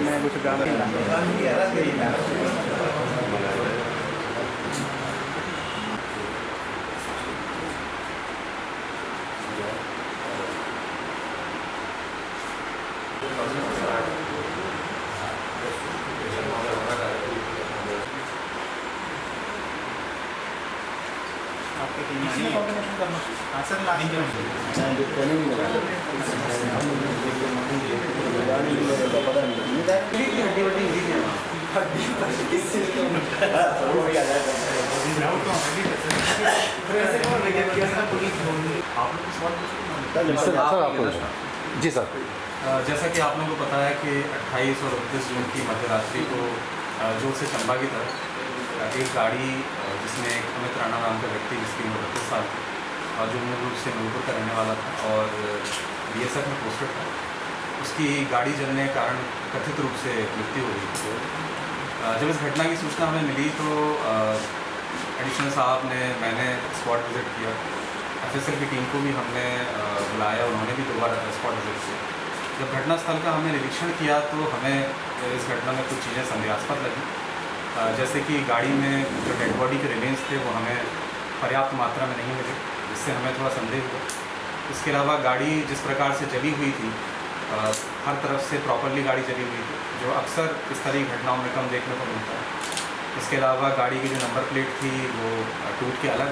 मैं कुछ गाना जी सर। जैसा कि आप लोगों को पता है कि 28 और 29 जून की मध्यरात्रि को जोत से चंबा की तरफ एक गाड़ी जिसमें एक अमित राणा नाम का व्यक्ति जिसकी उम्र 32 साल थी और जो मूल रूप से नूरपुर का रहने वाला था और BSF में पोस्टेड था, उसकी गाड़ी जलने के कारण कथित रूप से मृत्यु हो गई थी। जब इस घटना की सूचना हमें मिली तो एडिशनल साहब ने मैंने स्पॉट विज़िट किया, FSL की टीम को भी हमने बुलाया, उन्होंने भी दोबारा स्पॉट विज़िट किया। जब घटनास्थल का हमने निरीक्षण किया तो हमें इस घटना में कुछ चीज़ें संदेहास्पद लगी, जैसे कि गाड़ी में जो डेड बॉडी के रिमेन्स थे वो हमें पर्याप्त मात्रा में नहीं मिले, जिससे हमें थोड़ा संदेह हुआ। इसके अलावा गाड़ी जिस प्रकार से जली हुई थी, हर तरफ से प्रॉपरली गाड़ी जली हुई थी, जो अक्सर इस तरह की घटनाओं में कम देखने को मिलता है। इसके अलावा गाड़ी की जो नंबर प्लेट थी वो टूट के अलग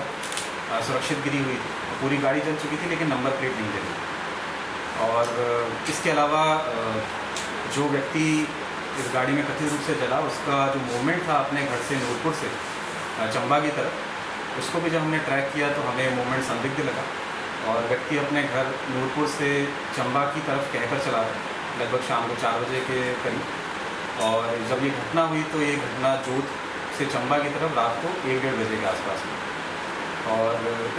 सुरक्षित गिरी हुई थी, पूरी गाड़ी जल चुकी थी लेकिन नंबर प्लेट नहीं जली। और इसके अलावा जो व्यक्ति इस गाड़ी में कथित रूप से जला, उसका जो मूवमेंट था अपने घर से नूरपुर से चंबा की तरफ, उसको भी जब हमने ट्रैक किया तो हमें मूवमेंट संदिग्ध लगा और व्यक्ति अपने घर नूरपुर से चंबा की तरफ कहकर चला रहा लगभग शाम को 4 बजे के करीब। और जब ये घटना हुई तो ये घटना जोत से चंबा की तरफ रात को 1-1:30 बजे के आसपास में। और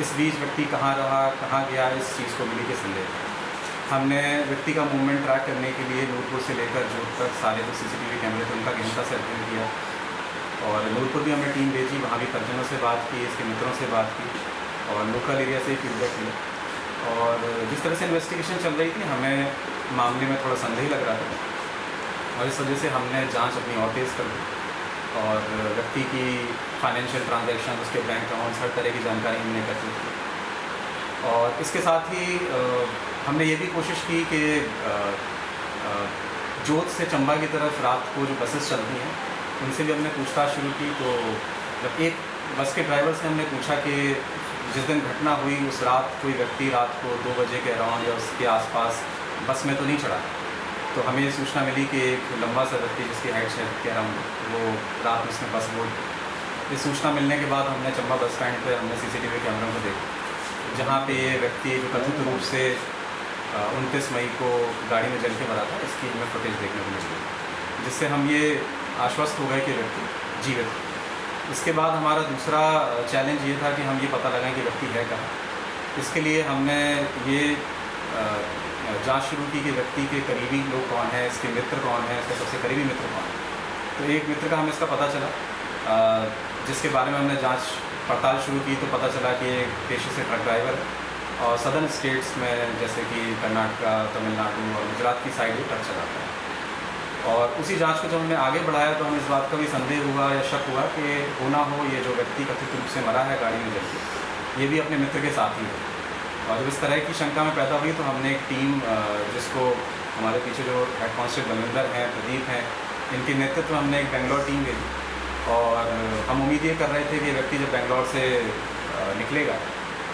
इस बीच व्यक्ति कहाँ रहा, कहाँ गया, इस चीज़ को मिली के संदेह। हमने व्यक्ति का मूवमेंट ट्रैक करने के लिए नूरपुर से लेकर जोत तक सारे जो CCTV कैमरे थे उनका गहनता से अध्ययन किया और नूरपुर भी हमने टीम भेजी, वहाँ भी परिजनों से बात की, इसके मित्रों से बात की और लोकल एरिया से फीडबैक लिया। और जिस तरह से इन्वेस्टिगेशन चल रही थी हमें मामले में थोड़ा संदेह लग रहा था और इस वजह से हमने जाँच अपनी और तेज़ कर दी और व्यक्ति की फाइनेंशियल ट्रांजैक्शन, उसके बैंक अकाउंट्स, हर तरह की जानकारी हमने एकत्रित की। और इसके साथ ही हमने ये भी कोशिश की कि जोत से चंबा की तरफ रात को जो बसेस चलती हैं उनसे भी हमने पूछताछ शुरू की। तो जब एक बस के ड्राइवर से हमने पूछा कि जिस दिन घटना हुई उस रात कोई व्यक्ति रात को 2 बजे के अराउंड या उसके आसपास बस में तो नहीं चढ़ा, तो हमें ये सूचना मिली कि एक लंबा सा व्यक्ति जिसकी हाइट है के अराउंड वो रात में उसने बस बोर्ड। इस सूचना मिलने के बाद हमने चंबा बस स्टैंड पर हमने CCTV कैमरों को देखा जहाँ पे ये व्यक्ति जो कथित रूप से 29 मई को गाड़ी में जल के मरा था, इसकी हमें फुटेज देखने को मिली, जिससे हम ये आश्वस्त हो गए कि व्यक्ति जीवित है। इसके बाद हमारा दूसरा चैलेंज ये था कि हम ये पता लगाएं कि व्यक्ति है कहाँ। इसके लिए हमने ये जांच शुरू की कि व्यक्ति के करीबी लोग कौन है, इसके मित्र कौन है, इसके सबसे करीबी मित्र कौन है। तो एक मित्र का हमें इसका पता चला, जिसके बारे में हमने जाँच पड़ताल शुरू की तो पता चला कि एक पेशे से ट्रक ड्राइवर है और सदर्न स्टेट्स में जैसे कि कर्नाटका, तमिलनाडु और गुजरात की साइड ट्रक चलाता है। और उसी जांच को जब हमने आगे बढ़ाया तो हमें इस बात का भी संदेह हुआ या शक हुआ कि होना हो ये जो व्यक्ति कथित रूप से मरा है गाड़ी में जल के, ये भी अपने मित्र के साथ ही है। और जब इस तरह की शंका में पैदा हुई तो हमने एक टीम, जिसको हमारे पीछे जो हेड कांस्टेबल बलविंदर हैं, प्रदीप हैं, इनके नेतृत्व में हमने एक बेंगलोर टीम भेजी और हम उम्मीद ये कर रहे थे कि व्यक्ति जब बेंगलोर से निकलेगा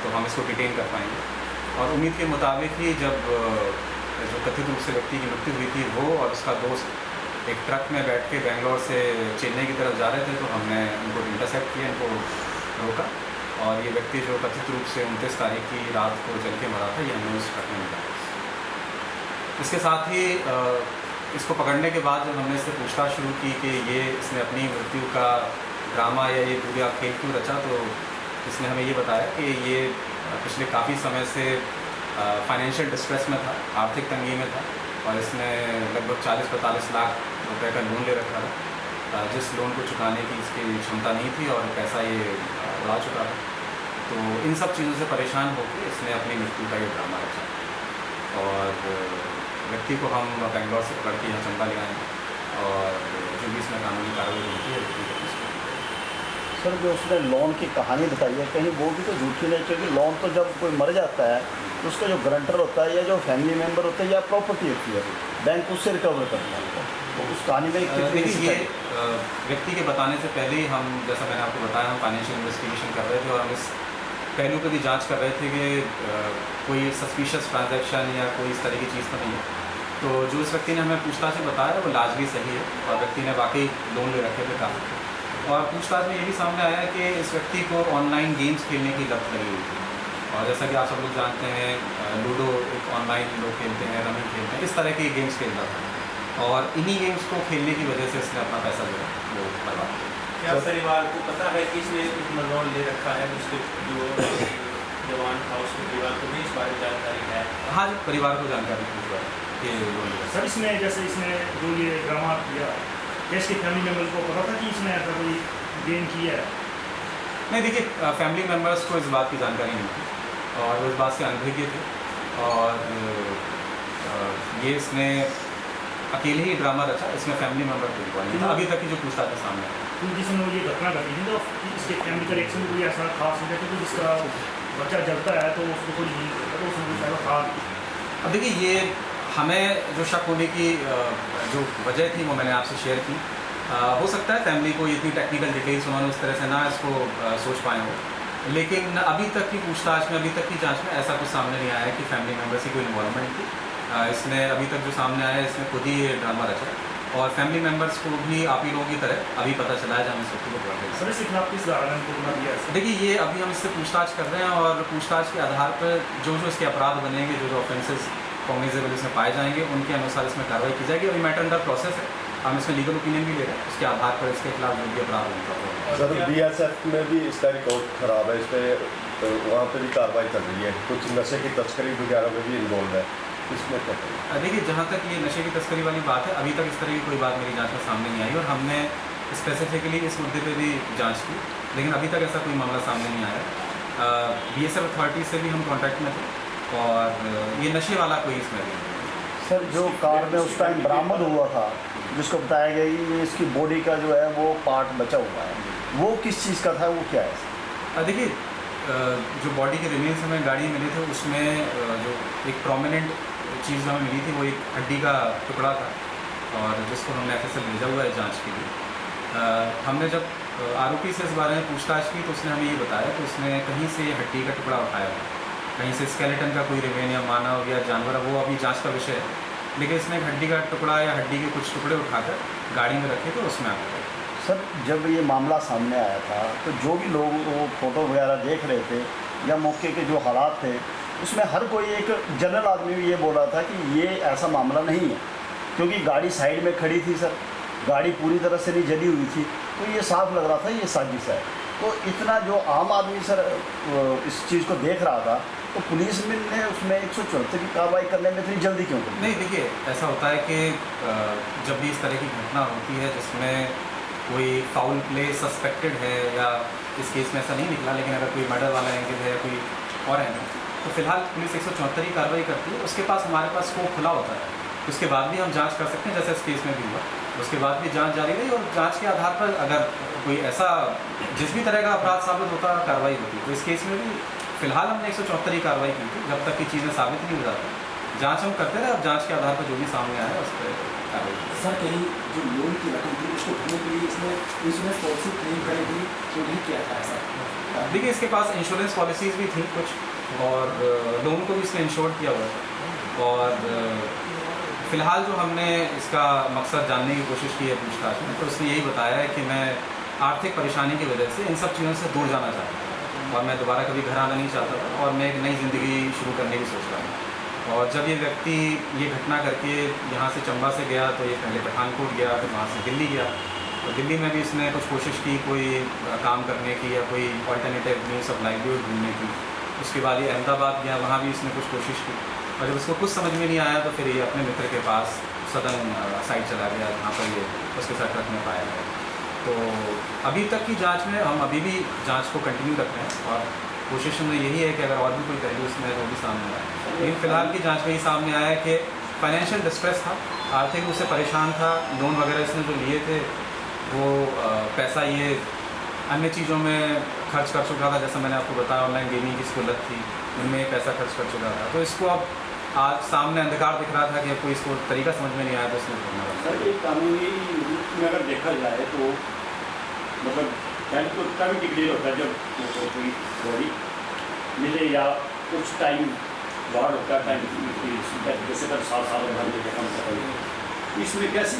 तो हम इसको डिटेन कर पाएंगे। और उम्मीद के मुताबिक ही जब जो कथित रूप से व्यक्ति की मृत्यु हुई थी वो और उसका दोस्त एक ट्रक में बैठ के बेंगलोर से चेन्नई की तरफ जा रहे थे, तो हमने उनको इंटरसेप्ट किया, इनको रोका और ये व्यक्ति जो कथित रूप से 29 तारीख की रात को जल के मरा था ये हमने उस ट्रक में निकाला। इसके साथ ही इसको पकड़ने के बाद जब हमने इससे पूछताछ शुरू की कि ये इसने अपनी मृत्यु का ड्रामा या ये पूरा खेल क्यों रचा, तो इसने हमें ये बताया कि ये पिछले काफ़ी समय से फाइनेंशियल डिस्ट्रेस में था, आर्थिक तंगी में था और इसने लगभग 40-45 लाख रुपए का लोन ले रखा था, जिस लोन को चुकाने की इसकी क्षमता नहीं थी और पैसा ये उड़ा चुका था। तो तो इन सब चीज़ों से परेशान होकर इसने अपनी मृत्यु का ये ड्रामा रचा और व्यक्ति को हम बेंगलोर से पकड़ के यहाँ चंबा ले आए और जो भी इसमें कानूनी कार्रवाई होती है व्यक्ति को पुलिस को। सर जो उसने लोन की कहानी बताई है कहीं वो भी तो झूठी नहीं, क्योंकि लोन तो जब कोई मर जाता है तो उसका जो गारंटर होता है या जो फैमिली मेम्बर होता है या प्रॉपर्टी होती है बैंक उससे रिकवर करता है। तो उस कहानी में देखिए ये व्यक्ति के बताने से पहले ही हम, जैसा मैंने आपको बताया, हम फाइनेंशियल इन्वेस्टिगेशन कर रहे थे और हम इस पहलू पर भी जांच कर रहे थे कि कोई सस्पिशियस ट्रांजैक्शन या कोई इस तरह की चीज़ तो नहीं है। तो जो इस व्यक्ति ने हमें पूछताछ में बताया वो लाजमी सही है और व्यक्ति ने वाकई लोन ले रखे थे काफ़ी। और पूछताछ में ये भी सामने आया है कि इस व्यक्ति को ऑनलाइन गेम्स खेलने की लत लगी हुई थी और जैसा कि आप सब लोग जानते हैं लूडो एक ऑनलाइन लोग खेलते हैं, रमी खेलते हैं, इस तरह के गेम्स खेलता था और इन्हीं गेम्स को खेलने की वजह से इसने अपना पैसा जो है वो बर्बाद किया। क्या परिवार को पता है कि इसने कितना लोन ले रखा है? उसके जो जवान था उसके परिवार को भी इस बारे में जानकारी है? हाँ जी, परिवार को जानकारी पूछ रहा है कि लोन ले रखा है। सर इसने जैसे इसने जो ये ड्रामा किया क्या इसके फैमिली मेम्बर को पता था कि इसने ऐसा कोई गेम किया है? नहीं, देखिए फैमिली मेम्बर्स को इस बात की जानकारी नहीं थी और वो इस बात से अनभिज्ञ थे और ये इसने अकेले ही ड्रामा रचा, इसमें फैमिली मेम्बर कोई हुआ नहीं था अभी तक की जो पूछताछ है सामने। क्योंकि जिसने ये घटना घटी थी तो इसके फैमिली का रिएक्शन कोई ऐसा खास नहीं था, क्योंकि जिसका बच्चा जलता है तो उसको कोई नहीं करता, तो उसमें कुछ ऐसा खास। अब देखिए ये हमें जो शक होने की जो वजह थी वो मैंने आपसे शेयर की। हो सकता है फैमिली को इतनी टेक्निकल डिटेल्स उन्होंने उस तरह से ना इसको सोच पाए हो, लेकिन अभी तक की पूछताछ में, अभी तक की जांच में ऐसा कुछ सामने नहीं आया कि फैमिली मेम्बर्स की कोई इन्वॉल्वमेंट थी। इसने अभी तक जो सामने आया है इसने खुद ही ये ड्रामा रचा और फैमिली मेम्बर्स को भी आप ही लोगों की तरह अभी पता चला है जब हम इस व्यक्ति को पकड़ रहे हैं। सर इसके खिलाफ किस धारा में मुकदमा दिया है? देखिए ये अभी हम इससे पूछताछ कर रहे हैं और पूछताछ के आधार पर जो जो इसके अपराध बनेंगे, जो जो ऑफेंसेस कॉग्निजेबल इसमें पाए जाएंगे उनके अनुसार इसमें कार्रवाई की जाएगी और ये मैटर अंडर प्रोसेस है। हम इसमें लीगल ओपिनियन भी ले रहे हैं, उसके आधार पर इसके खिलाफ जो भी अपराध होगा। सर BSF में भी इसका रिकॉर्ड खराब है, इस पर तो वहाँ पर भी कार्रवाई चल रही है, कुछ नशे की तस्करी वगैरह में भी इन्वॉल्व है, इसमें क्या करें? देखिए जहाँ तक ये नशे की तस्करी वाली बात है, अभी तक इस तरह की कोई बात मेरी जांच में सामने नहीं आई और हमने स्पेसिफिकली इस मुद्दे पे भी जांच की, लेकिन अभी तक ऐसा कोई मामला सामने नहीं आया। BSF अथॉरिटी से भी हम कांटेक्ट में थे और ये नशे वाला कोई इसमें नहीं है। सर जो कार में उस टाइम बरामद हुआ था जिसको बताया गया कि इसकी बॉडी का जो है वो पार्ट बचा हुआ है, वो किस चीज़ का था, वो क्या है? देखिए जो बॉडी के रिमेन्स हमें गाड़ी मिले थे उसमें जो एक प्रोमिनेंट चीज़ हमें मिली थी वो एक हड्डी का टुकड़ा था और जिसको हमने FSL भेजा हुआ है जांच के लिए। हमने जब आरोपी से इस बारे में पूछताछ की तो उसने हमें ये बताया कि उसने कहीं से हड्डी का टुकड़ा उठाया था, कहीं से स्केलेटन का कोई रिमेन या मानव या जानवर, वो अभी जांच का विषय है, लेकिन इसने एक हड्डी का टुकड़ा या हड्डी के कुछ टुकड़े उठाकर गाड़ी में रखे थे, उसमें आगे गए। सर जब ये मामला सामने आया था तो जो भी लोग वो फोटो वगैरह देख रहे थे या मौके के जो हालात थे उसमें हर कोई एक जनरल आदमी भी ये बोल रहा था कि ये ऐसा मामला नहीं है, क्योंकि गाड़ी साइड में खड़ी थी सर, गाड़ी पूरी तरह से नहीं जली हुई थी, तो ये साफ लग रहा था ये साजिश है। तो इतना जो आम आदमी सर इस चीज़ को देख रहा था तो पुलिस में ने उसमें 174 की कार्रवाई करने में इतनी जल्दी क्यों करी? नहीं देखिए ऐसा होता है कि जब भी इस तरह की घटना होती है जिसमें कोई फाउल प्ले सस्पेक्टेड है या इस केस में ऐसा नहीं निकला, लेकिन अगर कोई मर्डर वाला एंगल है या कोई और एंगल, तो फिलहाल पुलिस 174 की कार्रवाई करती है। उसके पास हमारे पास स्कोप खुला होता है, उसके बाद भी हम जांच कर सकते हैं, जैसे इस केस में भी हुआ। उसके बाद भी जांच जारी रही और जांच के आधार पर अगर कोई ऐसा जिस भी तरह का अपराध साबित होता है कार्रवाई होती है। तो इस केस में भी फिलहाल हमने 174 की कार्रवाई की थी, जब तक की चीज़ें साबित नहीं हो जाती जांच हम करते रहे। अब जांच के आधार पर जो भी सामने आया उस पर कार्रवाई। सर कहीं जो लोन की रकम थी उसको भरने के लिए इसने इंश्योरेंस पॉलिसी क्लेम करी थी तो नहीं किया था ऐसा? देखिए इसके पास इंश्योरेंस पॉलिसीज़ भी थी कुछ और लोन को भी इसने इंश्योर किया हुआ था और फिलहाल जो हमने इसका मकसद जानने की कोशिश की है पूछताछ में, तो उसने यही बताया है कि मैं आर्थिक परेशानी की वजह से इन सब चीज़ों से दूर जाना चाहता था और मैं दोबारा कभी घर आना नहीं चाहता था और मैं एक नई ज़िंदगी शुरू करने की सोच रहा था। और जब ये व्यक्ति ये घटना करके यहाँ से चंबा से गया तो ये पहले पठानकोट गया, फिर वहाँ से दिल्ली गया, तो दिल्ली में भी इसने कुछ कोशिश की कोई काम करने की या कोई ऑल्टरनेटिव मीन्स ऑफ लाइवलीहुड ढूंढने की। उसके बाद ये अहमदाबाद गया, वहाँ भी इसने कुछ कोशिश की और जब उसको कुछ समझ में नहीं आया तो फिर ये अपने मित्र के पास सदन साइड चला गया, जहाँ पर ये उसके साथ ट्रक में पाया गया। तो अभी तक की जांच में हम अभी भी जांच को कंटिन्यू रख रहे हैं और कोशिश में यही है कि अगर और भी कोई पहलू इसमें वो भी सामने आए। लेकिन फिलहाल की जांच में ये सामने आया है कि फाइनेंशियल डिस्ट्रेस था, आर्थिक रूप से परेशान था, लोन वगैरह इसने जो लिए थे वो पैसा ये अन्य चीज़ों में खर्च कर चुका था, जैसा मैंने आपको बताया ऑनलाइन गेमिंग की इसको लत थी, उनमें पैसा खर्च कर चुका था। तो इसको अब आज सामने अंधकार दिख रहा था कि अब कोई इसको तरीका समझ में नहीं आया तो उसने करना पड़ा। सर, एक कानूनी रूप में अगर देखा जाए तो मतलब पहले तो तभी डिक्लेयर होता है जब कोई बॉडी मिले या कुछ टाइम वार्ड होता है, टाइम जैसे कर 7 साल भर लेके कम कर रही है। इसमें कैसे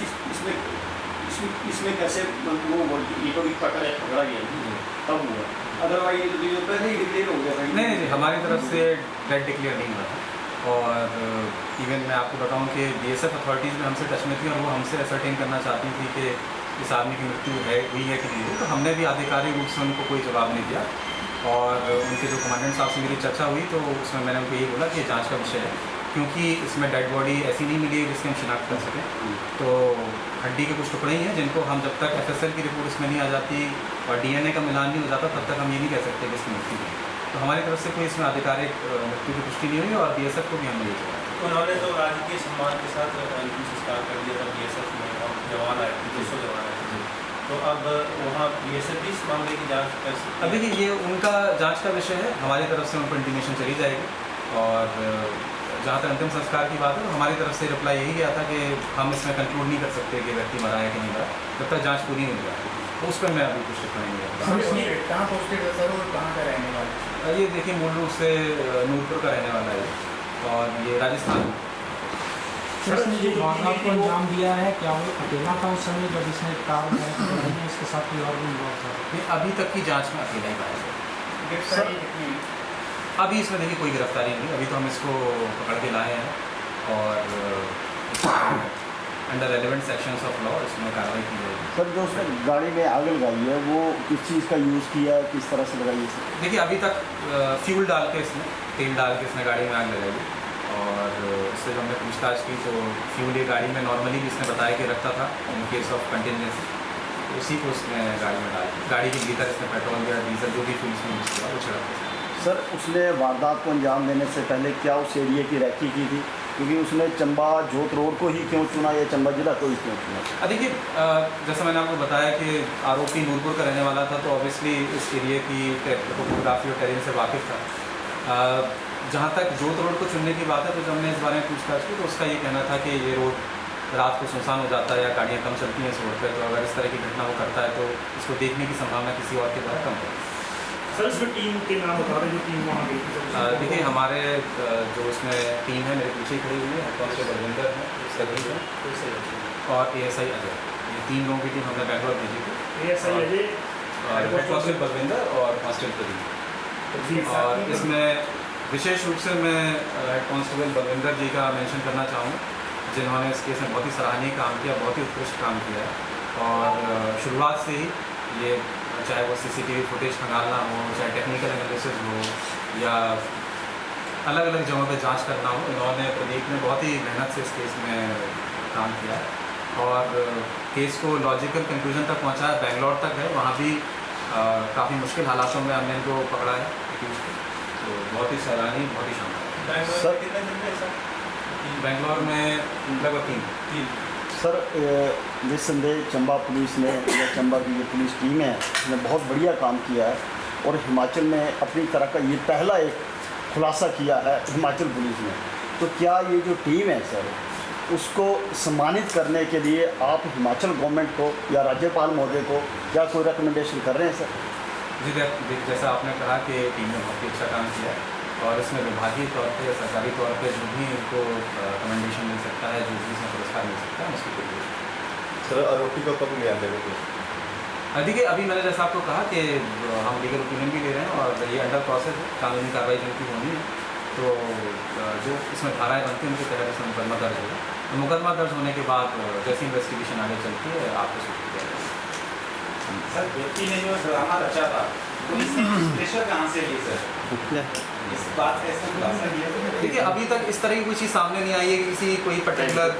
इसमें कैसे वो इकोनॉमिक पकड़ा गया तब हुआ, अदरवाइज पहले ही डिक्लेयर हो गया था। नहीं, हमारी तरफ से डेट डिक्लेयर नहीं हुआ था। और इवन मैं आपको बताऊं कि BSF अथॉरिटीज़ में हमसे टच में थी और वो हमसे असरटेन करना चाहती थी कि इस आदमी की मृत्यु हुई है कि नहीं हुई। तो हमने भी आधिकारिक रूप से उनको कोई जवाब नहीं दिया और उनके जो कमांडेंट साहब से मेरी चर्चा हुई तो उसमें मैंने उनको ये बोला कि ये जांच का विषय है, क्योंकि इसमें डेड बॉडी ऐसी नहीं मिली है जिसकी हम शिनाख्त कर सकें। तो हड्डी के कुछ टुकड़े ही हैं जिनको हम जब तक FSL की रिपोर्ट इसमें नहीं आ जाती और DNA का मिलान नहीं हो जाता तब तक हम ये नहीं कह सकते कि इसकी मृत्यु हुई। तो हमारी तरफ से कोई इसमें आधिकारिक मृत्यु की पुष्टि नहीं हुई और BSF को भी हमने ये जवाब। उन्होंने तो राजकीय सम्मान के साथ अंतिम संस्कार कर दिया था BSF में, और जवान आए थे, 200 जवान आए थे। तो अब वहाँ BSF भी इस मामले की जांच कर सकती है। अब देखिए ये उनका जांच का विषय है, हमारी तरफ से उनको इंटीमेशन चली जाएगी। और जहाँ तक अंतिम संस्कार की बात है तो हमारी तरफ से रिप्लाई यही गया था कि हम इसमें कंक्लूड नहीं कर सकते कि व्यक्ति मरा है कि नहीं मरा जब तक जाँच पूरी नहीं हो जाती। तो उस पर मैं अभी कुछ टिप्पणी नहीं करता। कहाँ पोस्टेड है सर और कहाँ का रहने वाला? ये देखिए मूल रूप से नूरपुर का रहने वाला है और ये राजस्थान। इसने जो वारदात को अंजाम दिया है क्या वो अकेला था उस समय जब इसने कार में इसके साथ कोई और भी हुआ था? अभी तक की जांच में अकेला ही पाया गया। अभी इसमें देखिए कोई गिरफ्तारी नहीं, अभी तो हम इसको पकड़ के लाए हैं और under relevant sections of law इसमें कार्रवाई की जाएगी। सर, जो उसने गाड़ी में आग लगाई है वो किस चीज़ का यूज़ किया है, किस तरह से लगाई है? सर देखिए अभी तक फ्यूल डाल के इसने तेल डाल के इसने गाड़ी में आग लगाई और इससे जो हमने पूछताछ की तो फ्यूल ये गाड़ी में नॉर्मली भी इसने बताया कि रखता था इन केस ऑफ कंटिजेंसी, उसी को उसने गाड़ी में डाल गाड़ी के भीतर इसने पेट्रोल या डीजल जो भी फ्यूल इसमें यूज़ किया वो छिड़क। सर, उसने वारदात को अंजाम देने से पहले क्या उस एरिया की रैकी की थी? क्योंकि उसने चंबा जोत रोड को ही क्यों चुना या चंबा जिला को ही क्यों चुना? देखिए जैसा मैंने आपको बताया कि आरोपी नूरपुर का रहने वाला था तो ऑब्वियसली इस एरिया की टोपोग्राफी और टेरेन से वाकिफ़ था। जहाँ तक जोत रोड को चुनने की बात है तो जब हमने इस बारे में पूछताछ की तो उसका ये कहना था कि ये रोड रात को सुनसान हो जाता है या गाड़ियाँ कम चलती हैं इस रोड पर, तो अगर इस तरह की घटना वो करता है तो इसको देखने की संभावना किसी और के द्वारा कम है। सर, इसमें टीम के नाम बता रहे जो टीम वहाँ गई थी? देखिए हमारे जो उसमें टीम है मेरे पीछे खड़ी हुई है, कांस्टेबल बलविंदर है, सभी है और ASI अजय, ये 3 लोगों की टीम हमने बैंगलोर भेजी थी। ASI अजय, कांस्टेबल बलविंदर और कांस्टेबल प्रदीप। और इसमें विशेष रूप से मैं हेड कांस्टेबल बलविंदर जी का मेंशन करना चाहूँगा जिन्होंने इस केस में बहुत ही सराहनीय काम किया, बहुत ही उत्कृष्ट काम किया है। और शुरुआत से ही ये चाहे वो CCTV फुटेज खंगालना हो, चाहे टेक्निकल एनालिसिस हो या अलग अलग जगहों पे जांच करना हो, इन्होंने प्रदीप ने बहुत ही मेहनत से इस केस में काम किया और केस को लॉजिकल कंक्लूजन तक पहुंचाया। बेंगलोर तक है, वहाँ भी काफ़ी मुश्किल हालातों में हमने इनको पकड़ा है एक्यूज को, तो बहुत ही सराहनीय, बहुत ही शानदार। सर कितने दिन में सर? बेंगलोर में लगभग 3। सर, निस्संदेह चंबा पुलिस ने या चंबा की जो पुलिस टीम है उसने बहुत बढ़िया काम किया है और हिमाचल में अपनी तरह का ये पहला एक खुलासा किया है हिमाचल पुलिस ने। तो क्या ये जो टीम है सर उसको सम्मानित करने के लिए आप हिमाचल गवर्नमेंट को या राज्यपाल महोदय को क्या कोई रिकमेंडेशन कर रहे हैं सर? जी, जैसा आपने कहा कि टीम ने बहुत ही अच्छा काम किया है और इसमें विभागीय तौर पे सरकारी तौर पे जो भी इनको कमेंडेशन मिल सकता है, जो भी इसमें पुरस्कार मिल सकता है उसकी कोशिश। सर, आरोपी को कब न्याय देने को? देखिए अभी मैंने जैसा आपको कहा कि हम लीगल ओपिनियन भी ले रहे हैं और ये अंडर प्रोसेस है, कानूनी कार्रवाई जिनकी होनी है तो जो इसमें धाराएँ बनती हैं उनके तहत इसमें मुकदमा दर्ज होगा। तो मुकदमा दर्ज होने के बाद जैसी इन्वेस्टिगेशन आगे चलती है आपको सूचित किया जाएगा। सर, व्यक्ति ने जो ड्रामा रचा था पुलिस ने प्रेशर कहाँ से ली सर? इस बात का इसका खुलासा किया? देखिए अभी तक इस तरह की कोई चीज़ सामने नहीं आई है कि किसी कोई पर्टिकुलर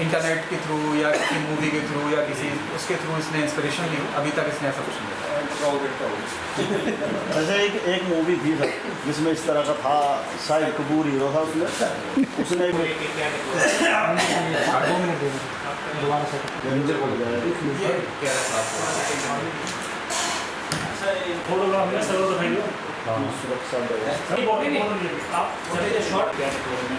इंटरनेट के थ्रू या किसी मूवी के थ्रू या किसी उसके थ्रू इसने इंस्पिरेशन ली हो, अभी तक इसने ऐसा कुछ नहीं बताया। Crowded crowd. वैसे एक मूवी थी सर जिसमें इस तरह का था, शाहिद कपूर हीरो था उसमें, उसने दोबारा से फोटोग्राफ में सर दिखाइए सुरक्षा आप शॉर्ट